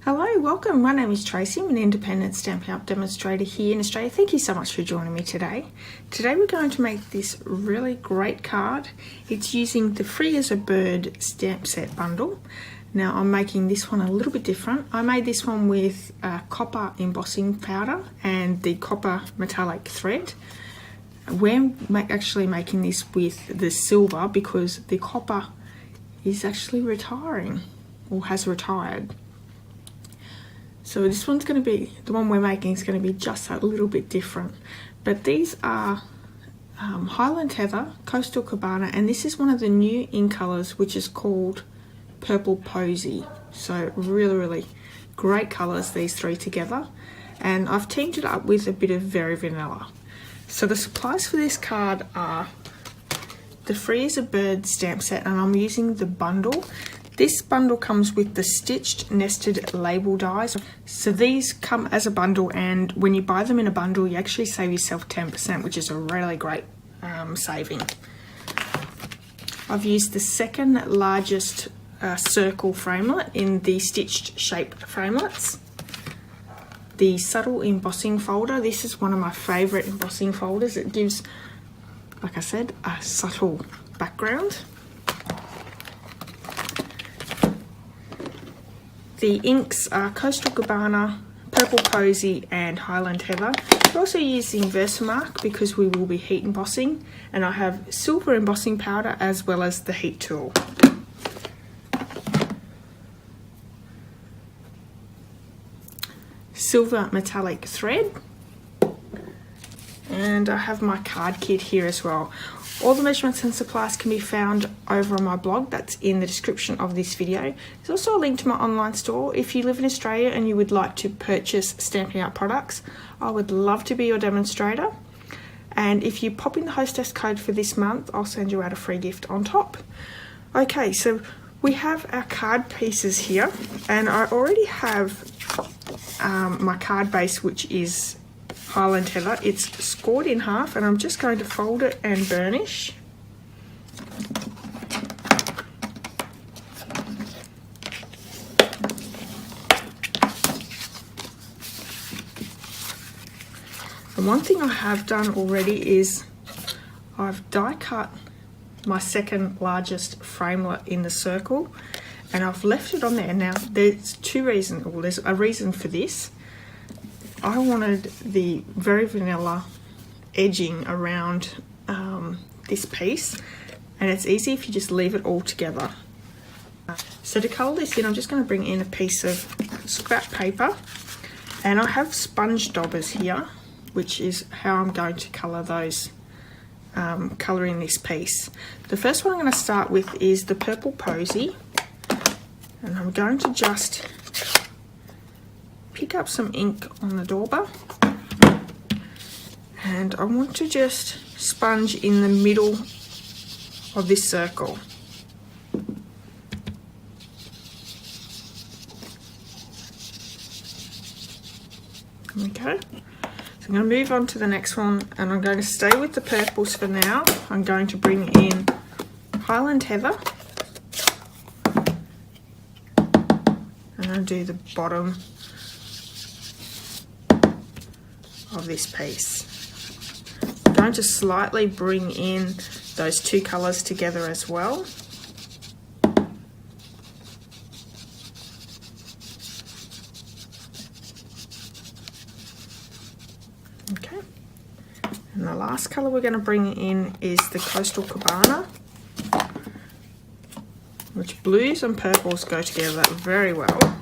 Hello, welcome. My name is Tracy. I'm an independent Stampin' Up demonstrator here in Australia. Thank you so much for joining me today. Today we're going to make this really great card. It's using the Free as a Bird stamp set bundle. Now I'm making this one a little bit different. I made this one with copper embossing powder and the copper metallic thread. We're actually making this with the silver because the copper is actually retiring or has retired. So this one's going to be, the one we're making is going to be just a little bit different. But these are Highland Heather, Coastal Cabana, and this is one of the new in colours which is called Purple Posy. So really great colours, these three together. And I've teamed it up with a bit of Very Vanilla. So the supplies for this card are the Free as a Bird stamp set, and I'm using the bundle. This bundle comes with the stitched nested label dies. So these come as a bundle, and when you buy them in a bundle you actually save yourself 10%, which is a really great saving. I've used the second largest circle framelit in the stitched shaped framelits. The subtle embossing folder, this is one of my favourite embossing folders. It gives, like I said, a subtle background. The inks are Coastal Cabana, Purple Posy and Highland Heather. We're also using Versamark because we will be heat embossing, and I have silver embossing powder as well as the heat tool. Silver metallic thread, and I have my card kit here as well. All the measurements and supplies can be found over on my blog, that's in the description of this video. There's also a link to my online store. If you live in Australia and you would like to purchase Stampin' Up products, I would love to be your demonstrator. And if you pop in the hostess code for this month, I'll send you out a free gift on top. Okay, so we have our card pieces here, and I already have my card base, which is Highland Heather. It's scored in half, and I'm just going to fold it and burnish. And one thing I have done already is I've die cut my second largest framelit in the circle, and I've left it on there. Now there's two reasons, well, there's a reason for this. I wanted the Very Vanilla edging around this piece, and it's easy if you just leave it all together. So to colour this in, I'm just going to bring in a piece of scrap paper, and I have sponge daubers here, which is how I'm going to colour those, colouring this piece. The first one I'm going to start with is the Purple Posy, and I'm going to just pick up some ink on the dauber, and I want to just sponge in the middle of this circle. Okay, so I'm going to move on to the next one, and I'm going to stay with the purples for now. I'm going to bring in Highland Heather, and I'll do the bottom of this piece. I'm going to slightly bring in those two colours together as well. Okay, and the last colour we're going to bring in is the Coastal Cabana, which blues and purples go together very well.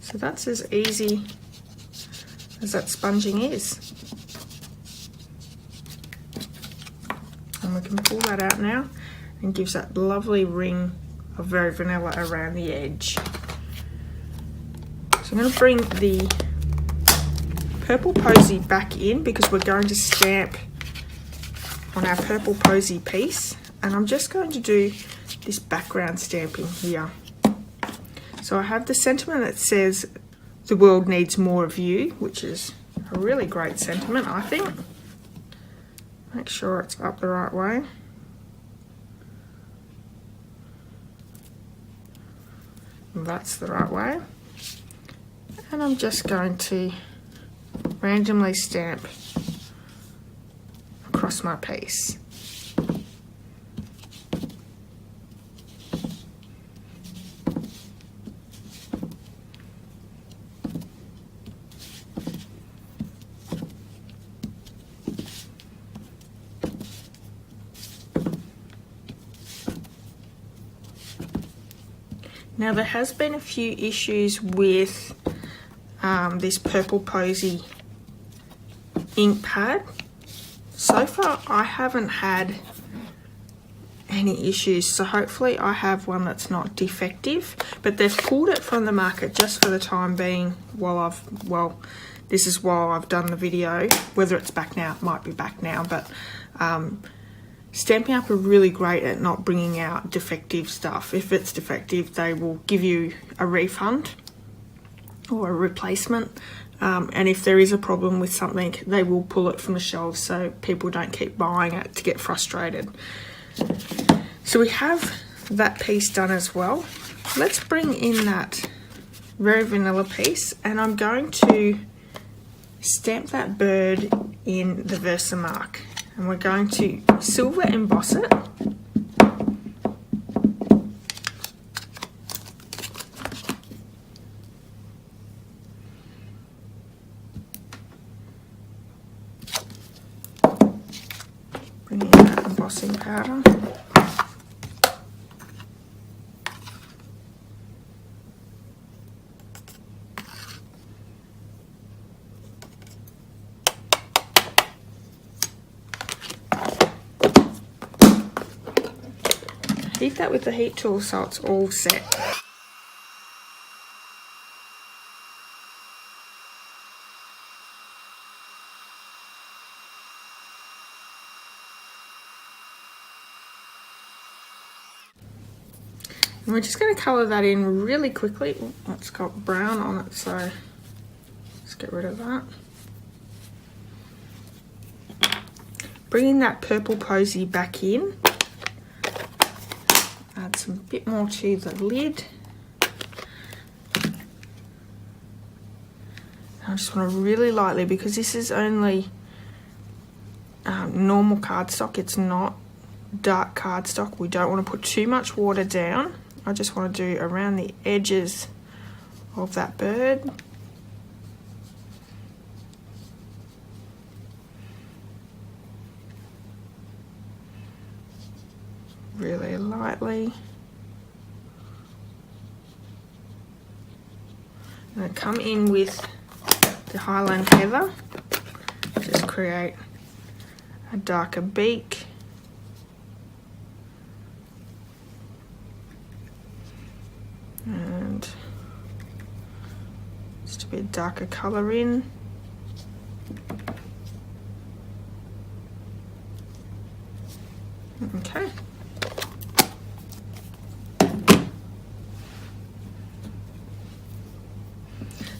So that's as easy as that sponging is. And we can pull that out now, and gives that lovely ring of Very Vanilla around the edge. So I'm going to bring the Purple Posy back in because we're going to stamp on our Purple Posy piece, and I'm just going to do this background stamping here. So I have the sentiment that says the world needs more of you, which is a really great sentiment, I think. Make sure it's up the right way. That's the right way. And I'm just going to randomly stamp across my piece. Now there has been a few issues with this Purple Posy ink pad. So far I haven't had any issues, so hopefully I have one that's not defective, but they've pulled it from the market just for the time being while this is while I've done the video. Whether it's back now, it might be back now, but Stampin' Up! Are really great at not bringing out defective stuff. If it's defective, they will give you a refund or a replacement. And if there is a problem with something, they will pull it from the shelves so people don't keep buying it to get frustrated. So we have that piece done as well. Let's bring in that very vanilla piece, and I'm going to stamp that bird in the Versamark. And we're going to silver emboss it. Bring in that embossing powder. Heat that with the heat tool so it's all set. And we're just going to colour that in really quickly. Oh, it's got brown on it, so let's get rid of that. Bringing that Purple Posy back in. Add some bit more to the lid. I just want to really lightly, because this is only normal cardstock, it's not dark cardstock. We don't want to put too much water down. I just want to do around the edges of that bird. Really lightly. I'm going to come in with the Highland Heather, just create a darker beak. And just a bit darker colour in. Okay.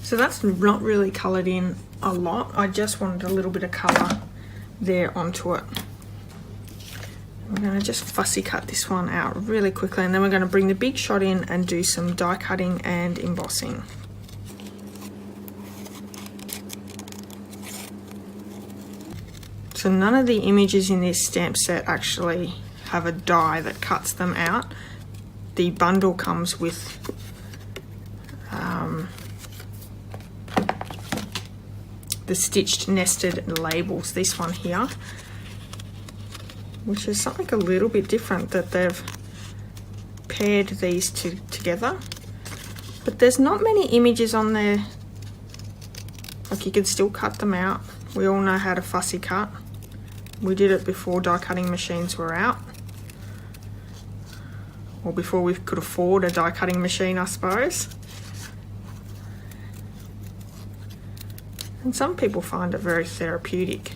So that's not really coloured in a lot. I just wanted a little bit of colour there onto it. We're going to just fussy cut this one out really quickly, and then we're going to bring the big shot in and do some die cutting and embossing. So none of the images in this stamp set actually have a die that cuts them out. The bundle comes with the stitched nested labels, this one here, which is something a little bit different, that they've paired these two together. But there's not many images on there, like you can still cut them out. We all know how to fussy cut. We did it before die cutting machines were out, or before we could afford a die cutting machine, I suppose. And some people find it very therapeutic.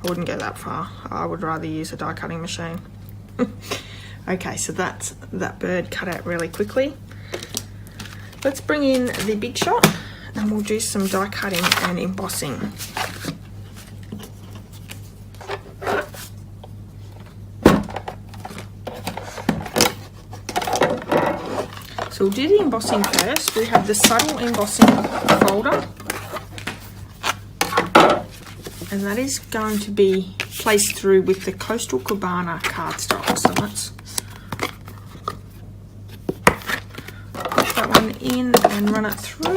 I wouldn't go that far. I would rather use a die cutting machine. Okay, so that's that bird cut out really quickly. Let's bring in the Big Shot and we'll do some die cutting and embossing. So we'll do the embossing first. We have the subtle embossing folder, and that is going to be placed through with the Coastal Cabana cardstock. So let's put that one in and run it through.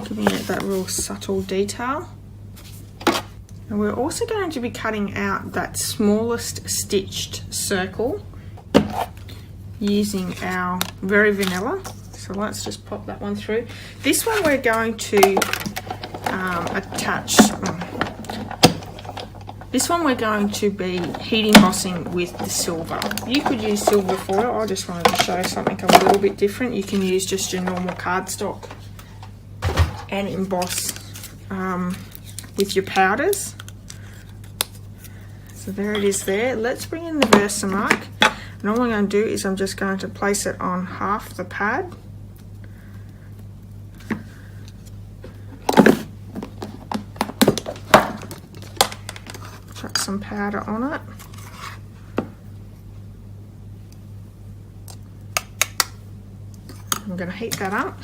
Giving it that real subtle detail. And we're also going to be cutting out that smallest stitched circle using our Very Vanilla. So let's just pop that one through. This one we're going to attach. This one we're going to be heat embossing with the silver. You could use silver foil. I just wanted to show something a little bit different. You can use just your normal cardstock and emboss with your powders. So there it is there. Let's bring in the Versamark. And all I'm going to do is I'm just going to place it on half the pad. Chuck some powder on it. I'm going to heat that up.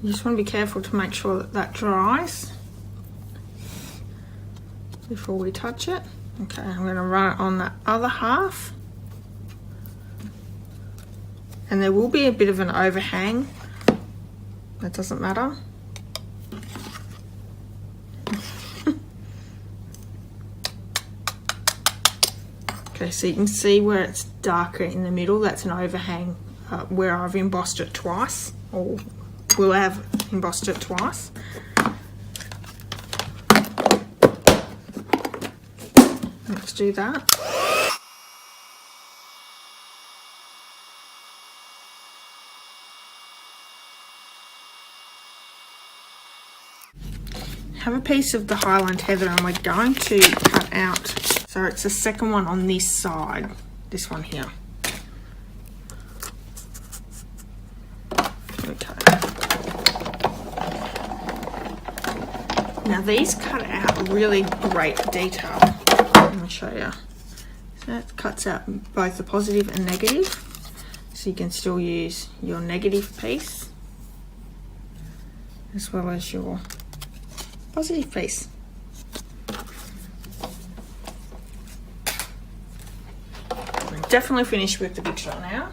You just want to be careful to make sure that that dries before we touch it. Okay, I'm going to run it on the other half. And there will be a bit of an overhang. That doesn't matter. Okay, so you can see where it's darker in the middle. That's an overhang where I've embossed it twice, or will have embossed it twice. Let's do that. Have a piece of the Highland Heather and we're going to cut out, so it's the second one on this side, this one here. Okay. Now these cut out really great detail. Let me show you. So that cuts out both the positive and negative. So you can still use your negative piece as well as your positive piece. I'm definitely finished with the Big Shot now.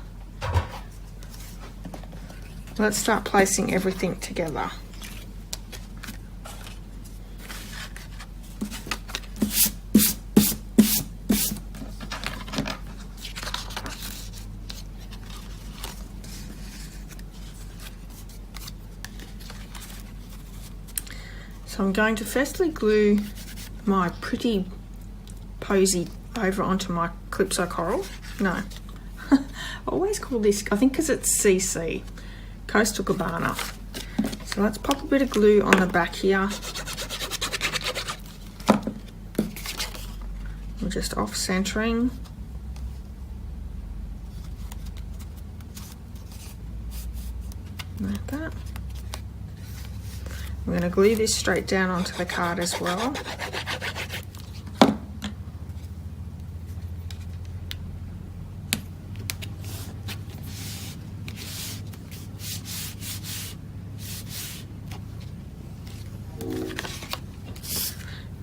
Let's start placing everything together. So I'm going to firstly glue my pretty posy over onto my Calypso Coral. No, I always call this, I think because it's CC, Coastal Cabana. So let's pop a bit of glue on the back here. We're just off centering. Like that. I'm going to glue this straight down onto the card as well.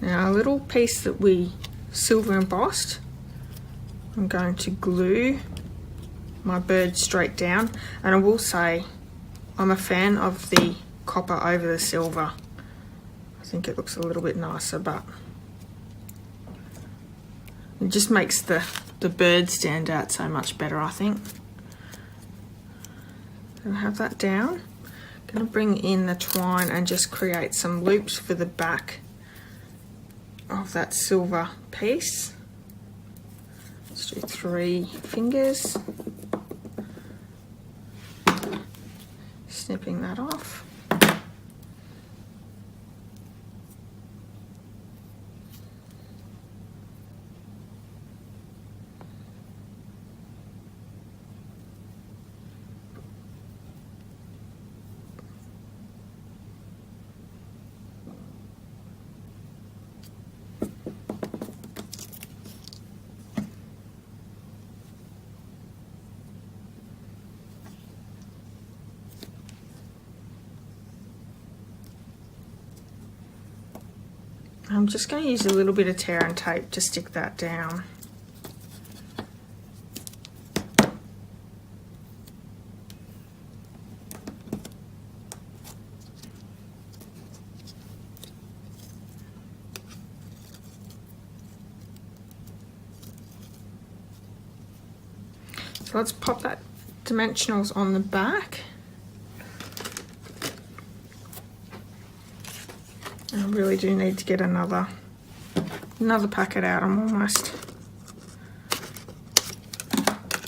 Now a little piece that we silver embossed, I'm going to glue my bird straight down, and I will say I'm a fan of the copper over the silver. I think it looks a little bit nicer, but it just makes the bird stand out so much better, I think. So I have that down. I'm going to bring in the twine and just create some loops for the back of that silver piece. Let's do 3 fingers. Snipping that off. I'm just going to use a little bit of tear and tape to stick that down. So let's pop that dimensionals on the back. I really do need to get another packet out. I'm almost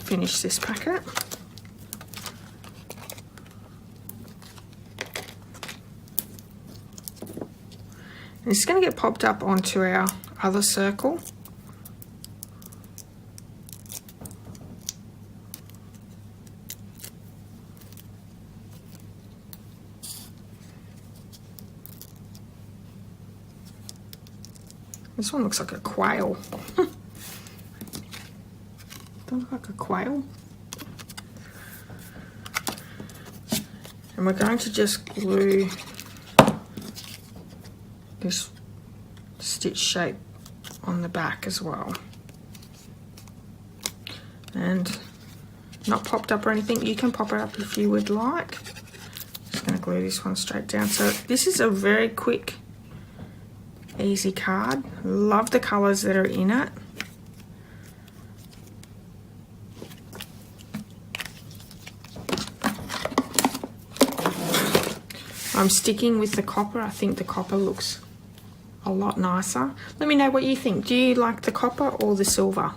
finished this packet. And it's going to get popped up onto our other circle. This one looks like a quail. Don't look like a quail. And we're going to just glue this stitch shape on the back as well. And not popped up or anything. You can pop it up if you would like. Just going to glue this one straight down. So this is a very quick, easy card. Love the colours that are in it. I'm sticking with the copper. I think the copper looks a lot nicer. Let me know what you think. Do you like the copper or the silver?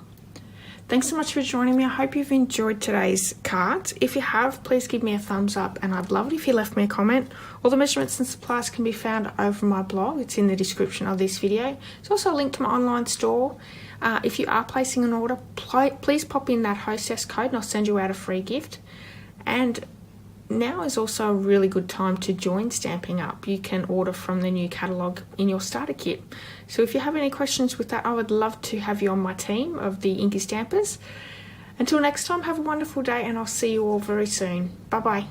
Thanks so much for joining me. I hope you've enjoyed today's cards. If you have, please give me a thumbs up, and I'd love it if you left me a comment. All the measurements and supplies can be found over my blog. It's in the description of this video. There's also a link to my online store. If you are placing an order, please pop in that hostess code and I'll send you out a free gift. And now is also a really good time to join Stamping Up. You can order from the new catalogue in your starter kit. So if you have any questions with that, I would love to have you on my team of the Inky Stampers. Until next time, have a wonderful day, and I'll see you all very soon. Bye bye.